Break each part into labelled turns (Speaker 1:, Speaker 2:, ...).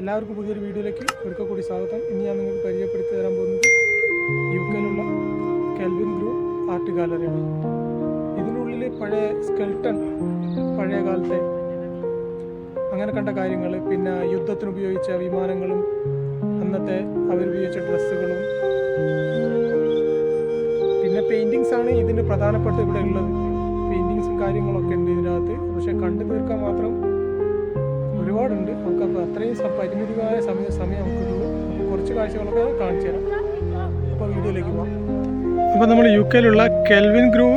Speaker 1: എല്ലാവർക്കും പുതിയൊരു വീഡിയോയിലേക്ക് ഒരിക്കൽ കൂടി സ്വാഗതം. ഇനി ഞാൻ നിങ്ങൾക്ക് പരിചയപ്പെടുത്തി തരാൻ പോകുന്നത് യുകെയിലുള്ള കെൽവിൻ ഗ്രൂ ആർട്ട് ഗാലറിയാണ്. ഇതിനുള്ളിൽ പഴയ സ്കെൽട്ടൺ, പഴയ കാലത്തെ അങ്ങനെ കണ്ട കാര്യങ്ങൾ, പിന്നെ യുദ്ധത്തിന് ഉപയോഗിച്ച വിമാനങ്ങളും അന്നത്തെ അവരുപയോഗിച്ച ഡ്രസ്സുകളും, പിന്നെ പെയിൻറ്റിങ്സ് ആണ് ഇതിന് പ്രധാനപ്പെട്ട ഇവിടെ ഉള്ളത്. പെയിൻറ്റിങ്സും കാര്യങ്ങളൊക്കെ ഉണ്ട് ഇതിനകത്ത്. പക്ഷെ കണ്ടു തീർക്കാൻ മാത്രം ഒരുപാടുണ്ട്. നമുക്കപ്പോൾ അത്രയും പരിമിതമായ സമയം നമുക്കുള്ളൂ. അപ്പോൾ കുറച്ച് കാഴ്ചകളൊക്കെ കാണിച്ചു തരാം. അപ്പോൾ വീഡിയോയിലേക്ക് പോകാം. അപ്പോൾ നമ്മൾ യുകെയിലുള്ള കെൽവിൻ ഗ്രൂ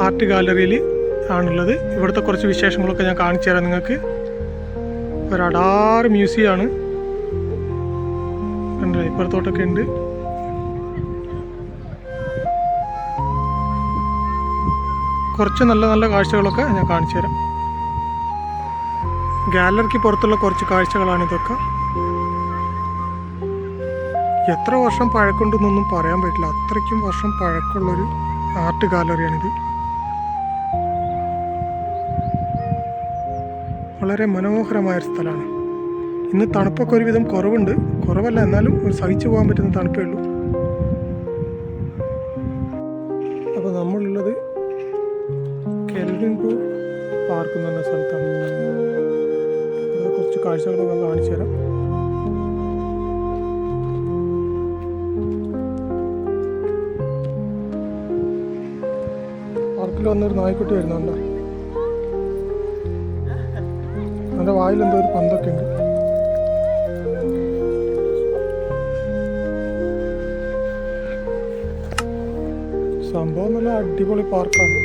Speaker 1: ആർട്ട് ഗാലറിയിൽ ആണുള്ളത്. ഇവിടുത്തെ കുറച്ച് വിശേഷങ്ങളൊക്കെ ഞാൻ കാണിച്ചു തരാം നിങ്ങൾക്ക്. ഒരു അടാറ് മ്യൂസിയമാണ്, കണ്ടോ, ഇപ്പുറത്തോട്ടൊക്കെ ഉണ്ട്. കുറച്ച് നല്ല നല്ല കാഴ്ചകളൊക്കെ ഞാൻ കാണിച്ചു തരാം. ഗാലറിക്ക് പുറത്തുള്ള കുറച്ച് കാഴ്ചകളാണ് ഇതൊക്കെ. എത്ര വർഷം പഴക്കമുണ്ടെന്നൊന്നും പറയാൻ പറ്റില്ല. അത്രയ്ക്കും വർഷം പഴക്കമുള്ളൊരു ആർട്ട് ഗാലറിയാണിത്. വളരെ മനോഹരമായൊരു സ്ഥലമാണ്. ഇന്ന് തണുപ്പൊക്കെ ഒരുവിധം കുറവല്ല, എന്നാലും ഒരു സഹിച്ചു പോകാൻ പറ്റുന്ന തണുപ്പേ ഉള്ളൂ. അപ്പോൾ നമ്മളുള്ളത് കെൽവിൻ ഗ്രൂ പാർക്ക് എന്ന് പറഞ്ഞ സ്ഥലത്താണ്. കുറച്ച് കാഴ്ചകളൊക്കെ കാണിച്ചു തരാം. പാർക്കിൽ വന്നൊരു നായ്ക്കുട്ടി വരുന്നുണ്ടോ? അതിൻ്റെ വായിലെന്തോ ഒരു പന്തൊക്കെ ഉണ്ട്. സംഭവം നല്ല അടിപൊളി പാർക്കാണ്.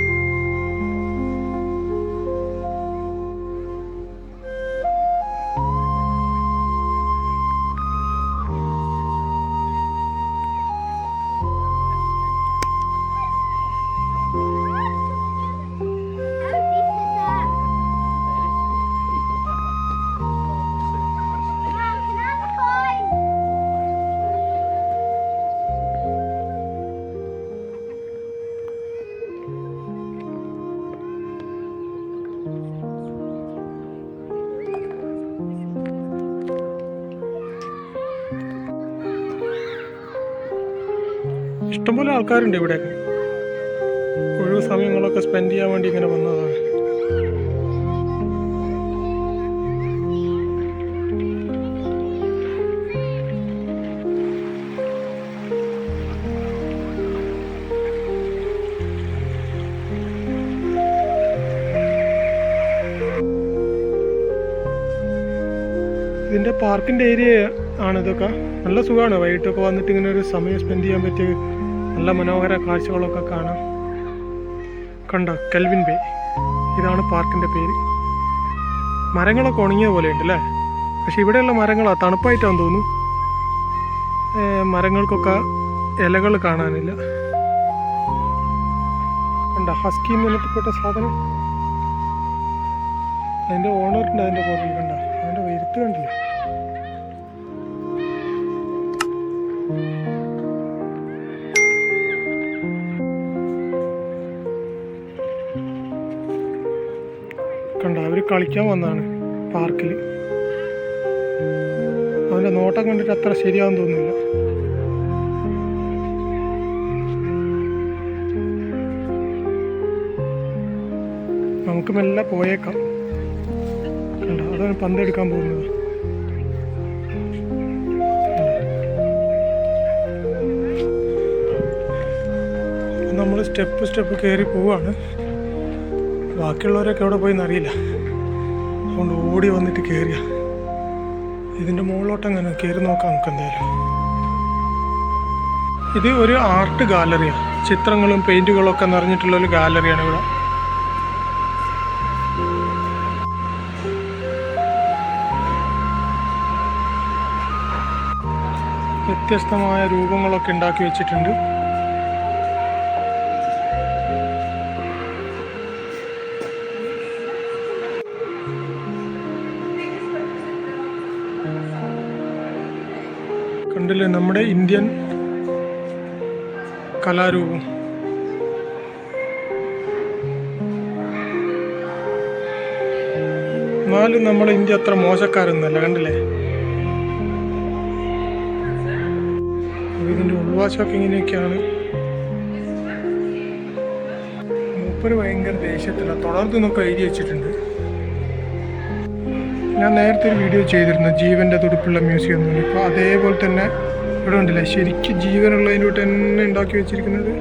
Speaker 1: ഇഷ്ടംപോലെ ആൾക്കാരുണ്ട് ഇവിടെ. ഒഴിവ് സമയങ്ങളൊക്കെ സ്പെൻഡ് ചെയ്യാൻ വേണ്ടി ഇങ്ങനെ വന്നതാണ്. ഇതിൻ്റെ പാർക്കിൻ്റെ ഏരിയ ആണ് ഇതൊക്കെ. നല്ല സുഖമാണ്. വൈകിട്ടൊക്കെ വന്നിട്ട് ഇങ്ങനെ ഒരു സമയം സ്പെൻഡ് ചെയ്യാൻ പറ്റിയ നല്ല മനോഹര കാഴ്ചകളൊക്കെ കാണാം. കണ്ടോ, കെൽവിൻ ബേ, ഇതാണ് പാർക്കിൻ്റെ പേര്. മരങ്ങളൊക്കെ ഉണങ്ങിയ പോലെ ഉണ്ട് അല്ലേ? പക്ഷെ ഇവിടെയുള്ള മരങ്ങളാണ് തണുപ്പായിട്ടാണെന്ന് തോന്നുന്നു. മരങ്ങൾക്കൊക്കെ ഇലകൾ കാണാനില്ല. കണ്ടോ, ഹസ്കി എന്ന് പറഞ്ഞിട്ടപ്പെട്ട സാധനം. അതിൻ്റെ ഓണറുണ്ട് അതിൻ്റെ പുറകിൽ. കണ്ടോ, അതിൻ്റെ വരുത്ത് കണ്ടില്ല. കണ്ട, അവർ കളിക്കാൻ വന്നതാണ് പാർക്കിൽ. അവൻ്റെ നോട്ടം കണ്ടിട്ട് അത്ര ശരിയാവും തോന്നുന്നില്ല. നമുക്ക് മെല്ലെ പോയേക്കാം. കണ്ട, അതാണ് പന്തെടുക്കാൻ പോകുന്നത്. നമ്മൾ സ്റ്റെപ്പ് കയറി പോവാണ്. ബാക്കിയുള്ളവരൊക്കെ എവിടെ പോയി എന്നറിയില്ല. അതുകൊണ്ട് ഓടി വന്നിട്ട് കയറിയ ഇതിൻ്റെ മുകളിലോട്ട് അങ്ങനെ കയറി നോക്കാം നമുക്ക് എന്തായാലും. ഇത് ഒരു ആർട്ട് ഗാലറിയാണ്. ചിത്രങ്ങളും പെയിൻറ്റുകളൊക്കെ നിറഞ്ഞിട്ടുള്ളൊരു ഗാലറിയാണ് ഇവിടെ. വ്യത്യസ്തമായ രൂപങ്ങളൊക്കെ ഉണ്ടാക്കി വെച്ചിട്ടുണ്ട്. കണ്ടില്ലേ, നമ്മുടെ ഇന്ത്യൻ കലാരൂപം. എന്നാലും നമ്മുടെ ഇന്ത്യ അത്ര മോശക്കാരൊന്നുമല്ല, കണ്ടില്ലേ? ഇതിൻ്റെ ഉൾവാശമൊക്കെ ഇങ്ങനെയൊക്കെയാണ്. മൂപ്പര് ഭയങ്കര ദേഷ്യത്തില്ല, തുടർന്ന് നോക്കി എഴുതി വെച്ചിട്ടുണ്ട്. ഞാൻ നേരത്തെ ഒരു വീഡിയോ ചെയ്തിരുന്നു ജീവൻ്റെ തുടുപ്പുള്ള മ്യൂസിയം എന്ന്. ഇപ്പോൾ അതേപോലെ തന്നെ ഇവിടെ ഉണ്ടല്ലേ, ശരിക്കും ജീവനുള്ളതിൻ്റെ തൊട്ട് തന്നെ ഉണ്ടാക്കി വെച്ചിരിക്കുന്നത്.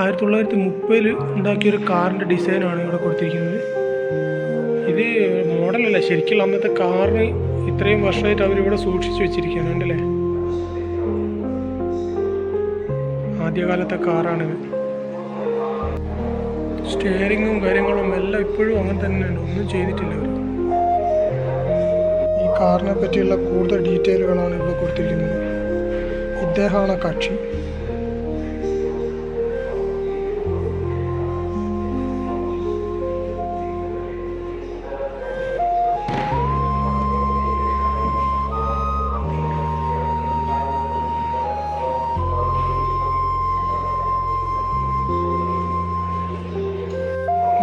Speaker 1: ആയിരത്തി 1930 ഉണ്ടാക്കിയൊരു കാറിൻ്റെ ഡിസൈനാണ് ഇവിടെ കൊടുത്തിരിക്കുന്നത്. ഇത് മോഡലല്ല, ശരിക്കും അന്നത്തെ കാറിന് ഇത്രയും വർഷമായിട്ട് അവരിവിടെ സൂക്ഷിച്ചു വെച്ചിരിക്കുകയാണ്. ഉണ്ടല്ലേ, ആദ്യകാലത്തെ കാറാണിത്. സ്റ്റിയറിങ്ങും കാര്യങ്ങളും എല്ലാം ഇപ്പോഴും അങ്ങനെ തന്നെയാണ്, ഒന്നും ചെയ്തിട്ടില്ല അവർ. ഈ കാറിനെ പറ്റിയുള്ള കൂടുതൽ ഡീറ്റെയിലുകളാണ് ഇവിടെ കൊടുത്തിരിക്കുന്നത്. ഇദ്ദേഹമാണ് കക്ഷി.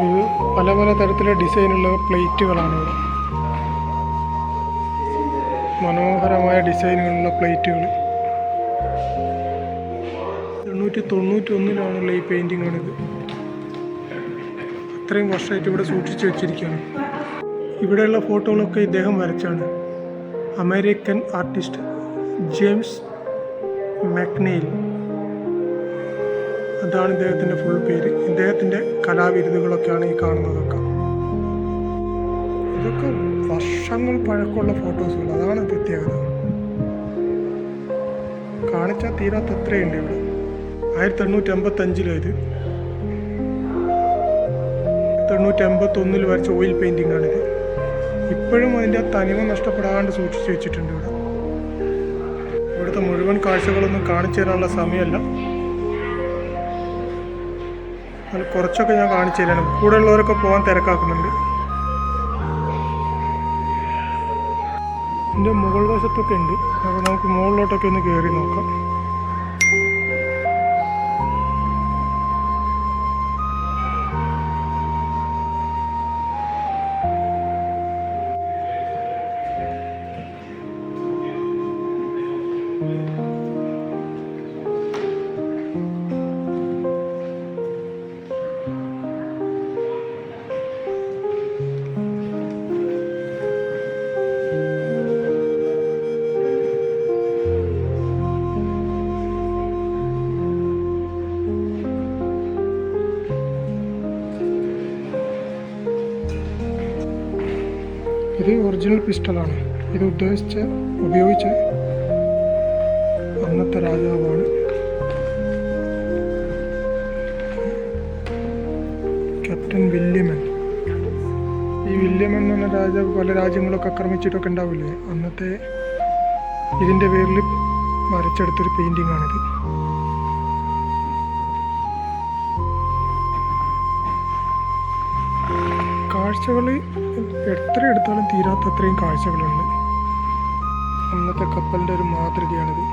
Speaker 1: ഇത് പല പല തരത്തിലുള്ള ഡിസൈനുള്ള പ്ലേറ്റുകളാണ് ഇവിടെ. മനോഹരമായ ഡിസൈനുകളുള്ള പ്ലേറ്റുകൾ. 891 ഈ പെയിൻറ്റിംഗ് ആണിത്. അത്രയും വർഷമായിട്ട് ഇവിടെ സൂക്ഷിച്ചു വെച്ചിരിക്കുകയാണ്. ഇവിടെയുള്ള ഫോട്ടോകളൊക്കെ ഇദ്ദേഹം വരച്ചാണ്. അമേരിക്കൻ ആർട്ടിസ്റ്റ് ജെയിംസ് മെക്നെയിൽ, അതാണ് ഇദ്ദേഹത്തിൻ്റെ ഫുൾ പേര്. ഇദ്ദേഹത്തിൻ്റെ കലാവിരുതുകളൊക്കെയാണ് ഈ കാണുന്നതൊക്കെ. ഇതൊക്കെ വർഷങ്ങൾ പഴക്കമുള്ള ഫോട്ടോസുകൾ, അതാണ് പ്രത്യേകത. കാണിച്ചാൽ തീരാത്ത അത്രയുണ്ട് ഇവിടെ. 1885 ഇത്. 1881 വരച്ച ഓയിൽ പെയിൻറ്റിംഗ് ആണിത്. ഇപ്പോഴും അതിൻ്റെ തനിമ നഷ്ടപ്പെടാണ്ട് സൂക്ഷിച്ചു വെച്ചിട്ടുണ്ട് ഇവിടെ. ഇവിടുത്തെ മുഴുവൻ കാഴ്ചകളൊന്നും കാണിച്ചു തരാനുള്ള സമയമല്ല, അത് കുറച്ചൊക്കെ ഞാൻ കാണിച്ചു തരാനും. കൂടെ ഉള്ളവരൊക്കെ പോകാൻ തിരക്കാക്കുന്നുണ്ട്. ഇതിൻ്റെ മുകൾ വശത്തൊക്കെ ഉണ്ട്, അപ്പോൾ നമുക്ക് മുകളിലോട്ടൊക്കെ ഒന്ന് കയറി നോക്കാം. ഇത് ഒറിജിനൽ പിസ്റ്റളാണ്. ഇത് ഉപയോഗിച്ച അന്നത്തെ രാജാവാണ് ക്യാപ്റ്റൻ വില്യമൻ. ഈ വില്യമൻ എന്ന് പറഞ്ഞ രാജാവ് പല രാജ്യങ്ങളൊക്കെ ആക്രമിച്ചിട്ടൊക്കെ ഉണ്ടാവില്ലേ, അന്നത്തെ ഇതിൻ്റെ പേരിൽ വരച്ചെടുത്തൊരു പെയിൻറ്റിംഗ് ആണിത്. കാഴ്ചകൾ എത്ര എടുത്താലും തീരാത്ത അത്രയും കാഴ്ചകളുണ്ട്. അന്നത്തെ കപ്പലിൻ്റെ ഒരു മാതൃകയാണിത്.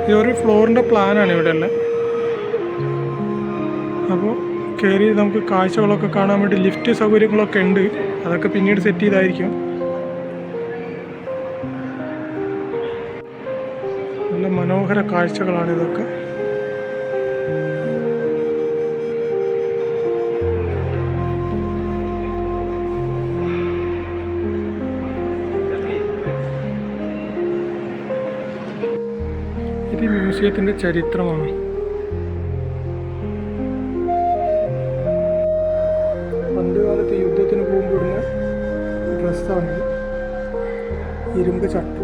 Speaker 1: ഈ ഒരു ഫ്ലോറിൻ്റെ പ്ലാനാണ് ഇവിടെ ഉള്ളത്. അപ്പോൾ കയറി നമുക്ക് കാഴ്ചകളൊക്കെ കാണാൻ വേണ്ടി ലിഫ്റ്റ് സൗകര്യങ്ങളൊക്കെ ഉണ്ട്. അതൊക്കെ പിന്നീട് സെറ്റ് ചെയ്തായിരിക്കും. നല്ല മനോഹര കാഴ്ചകളാണ് ഇതൊക്കെ. ഇത് മ്യൂസിയത്തിൻ്റെ ചരിത്രമാണ്. പണ്ടുകാലത്ത് യുദ്ധത്തിന് പോകുമ്പോഴുള്ള ഡ്രസ്സാണ് ഇരുമ്പ് ചട്ടു.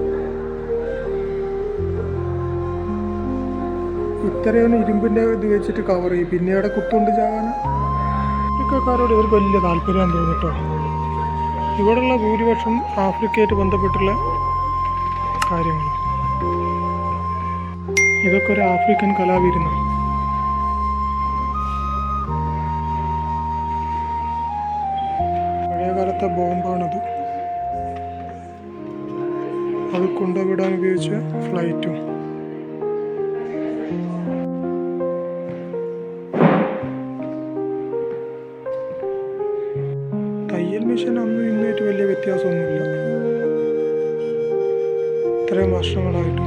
Speaker 1: ഇത്രയും ഇരുമ്പിൻ്റെ ഇത് വെച്ചിട്ട് കവർ ചെയ്യും. പിന്നെ അവിടെ കുത്തുകൊണ്ട് ചാകാൻ ആഫ്രിക്കക്കാരോട് ഇവർക്ക് വലിയ താല്പര്യം തോന്നി കേട്ടോ. ഇവിടെയുള്ള ഭൂരിപക്ഷം ആഫ്രിക്കയായിട്ട് ബന്ധപ്പെട്ടുള്ള കാര്യങ്ങൾ. ഇതൊക്കെ ഒരു ആഫ്രിക്കൻ കലാവിരുന്നാണ്. പഴയകാലത്തെ ബോംബാണത്. അത് കൊണ്ടുവിടാൻ ഉപയോഗിച്ച ഫ്ലൈറ്റും. തയ്യൽ മെഷീൻ അന്നും ഇന്നായിട്ട് വലിയ വ്യത്യാസമൊന്നുമില്ല, ഇത്രയും വർഷങ്ങളായിട്ടും.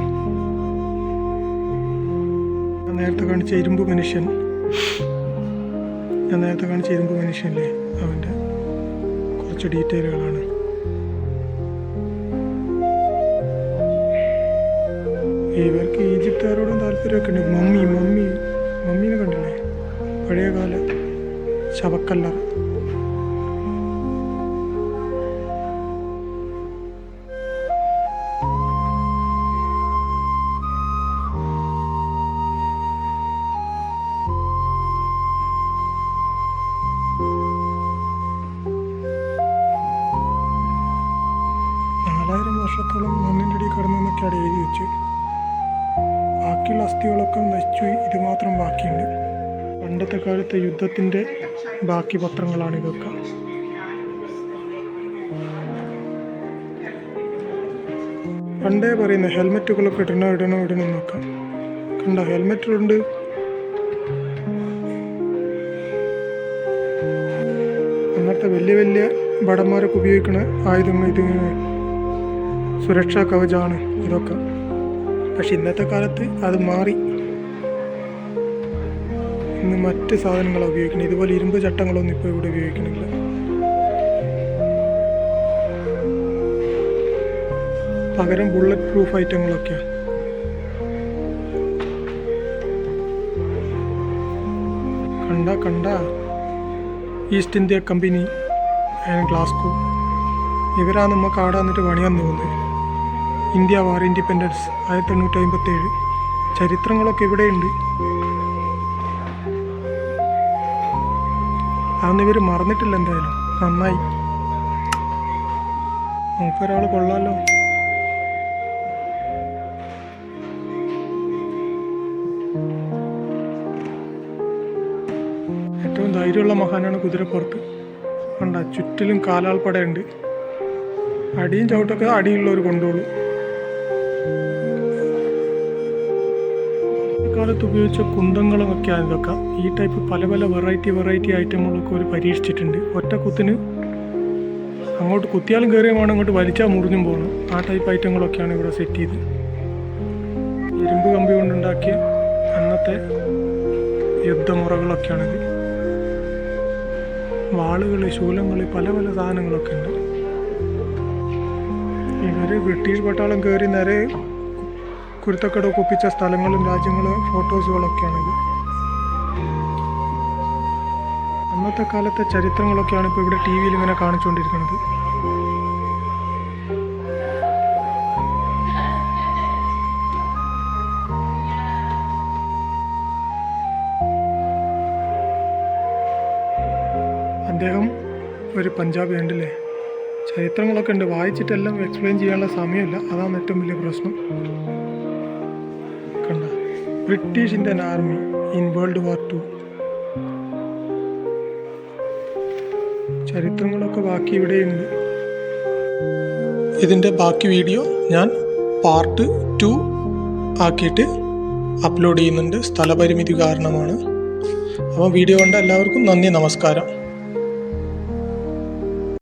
Speaker 1: ഞാൻ നേരത്തെ കാണിച്ച ഇരുമ്പ് മനുഷ്യനില്ലേ, അവൻ്റെ കുറച്ച് ഡീറ്റെയിലുകളാണ്. ഇവർക്ക് ഈജിപ്തുകാരോടും താല്പര്യമൊക്കെ ഉണ്ട്. മമ്മീനെ കണ്ടില്ലേ, പഴയകാല ശവക്കല്ലറ. വർഷത്തോളം മണ്ണിൻ്റെ അടി കടന്നെന്നൊക്കെ അവിടെ എഴുതി വെച്ചു. ബാക്കിയുള്ള അസ്ഥികളൊക്കെ നശിച്ചു, ഇത് മാത്രം ബാക്കിയുണ്ട്. പണ്ടത്തെ കാലത്തെ യുദ്ധത്തിൻ്റെ ബാക്കി പത്രങ്ങളാണ് ഇതൊക്കെ. പണ്ടേ പറയുന്ന ഹെൽമെറ്റുകളൊക്കെ ഇടണം നോക്കാം. കണ്ട ഹെൽമെറ്റുണ്ട്. അന്നത്തെ വലിയ വലിയ ഭടന്മാരൊക്കെ ഉപയോഗിക്കുന്ന ആയുധങ്ങൾ, ഇത് സുരക്ഷാ കവചമാണ് ഇതൊക്കെ. പക്ഷെ ഇന്നത്തെ കാലത്ത് അത് മാറി. ഇന്ന് മറ്റ് സാധനങ്ങളാണ് ഉപയോഗിക്കുന്നത്. ഇതുപോലെ ഇരുമ്പ് ചട്ടങ്ങളൊന്നും ഇപ്പോൾ ഇവിടെ ഉപയോഗിക്കുന്നില്ല. പകരം ബുള്ളറ്റ് പ്രൂഫ് ഐറ്റങ്ങളൊക്കെയാണ്. കണ്ട east India company and Glasgow, ഇവരാണ് നമുക്ക് അവിടെ വന്നിട്ട് പണിയാൻ തോന്നുന്നത്. India war, independence 1857. ചരിത്രങ്ങളൊക്കെ ഇവിടെയുണ്ട്. അതൊന്നും ഇവർ മറന്നിട്ടില്ല. എന്തായാലും നന്നായി. നമുക്കൊരാൾ കൊള്ളാമല്ലോ. ഏറ്റവും ധൈര്യമുള്ള മഹാനാണ് കുതിരപ്പുറത്ത്. കണ്ട ചുറ്റിലും കാലാൾപ്പടയുണ്ട്. അടിയും ചവിട്ടൊക്കെ അടിയുള്ളവർ കൊണ്ടുപോകും. കാലത്ത് ഉപയോഗിച്ച കുന്തങ്ങളുമൊക്കെയാണ് ഇതൊക്കെ. ഈ ടൈപ്പ് പല പല വെറൈറ്റി ഐറ്റങ്ങളൊക്കെ ഒരു പരീക്ഷിച്ചിട്ടുണ്ട്. ഒറ്റ കുത്തിന് അങ്ങോട്ട് കുത്തിയാലും കയറിയുമാണ്, അങ്ങോട്ട് വലിച്ചാൽ മുറിഞ്ഞും പോകണം. ആ ടൈപ്പ് ഐറ്റങ്ങളൊക്കെയാണ് ഇവിടെ സെറ്റ് ചെയ്ത്. ഇരുമ്പ് കമ്പി കൊണ്ടുണ്ടാക്കിയ അന്നത്തെ യുദ്ധമുറകളൊക്കെയാണിത്. വാളുകൾ, ശൂലങ്ങൾ, പല പല സാധനങ്ങളൊക്കെ ഉണ്ട്. ഇവർ ബ്രിട്ടീഷ് പട്ടാളം കയറി നേരെ കുരുത്തക്കട ഒപ്പിച്ച സ്ഥലങ്ങളും രാജ്യങ്ങളും ഫോട്ടോസുകളൊക്കെയാണിത്. അന്നത്തെ കാലത്തെ ചരിത്രങ്ങളൊക്കെയാണ് ഇപ്പോൾ ഇവിടെ ടി വിയിൽ ഇങ്ങനെ കാണിച്ചുകൊണ്ടിരിക്കുന്നത്. അദ്ദേഹം ഒരു പഞ്ചാബി ഉണ്ടല്ലേ. ചരിത്രങ്ങളൊക്കെ ഉണ്ട്, വായിച്ചിട്ടെല്ലാം എക്സ്പ്ലെയിൻ ചെയ്യാനുള്ള സമയമില്ല. അതാണ് ഏറ്റവും വലിയ പ്രശ്നം. കണ്ട British Indian army in world war 2. ചരിത്രങ്ങളൊക്കെ ബാക്കി ഇവിടെയുണ്ട്. ഇതിൻ്റെ ബാക്കി വീഡിയോ ഞാൻ പാർട്ട് 2 ആക്കിയിട്ട് അപ്ലോഡ് ചെയ്യുന്നുണ്ട്. സ്ഥലപരിമിതി കാരണമാണ്. അപ്പോൾ വീഡിയോ കണ്ട എല്ലാവർക്കും നന്ദി, നമസ്കാരം.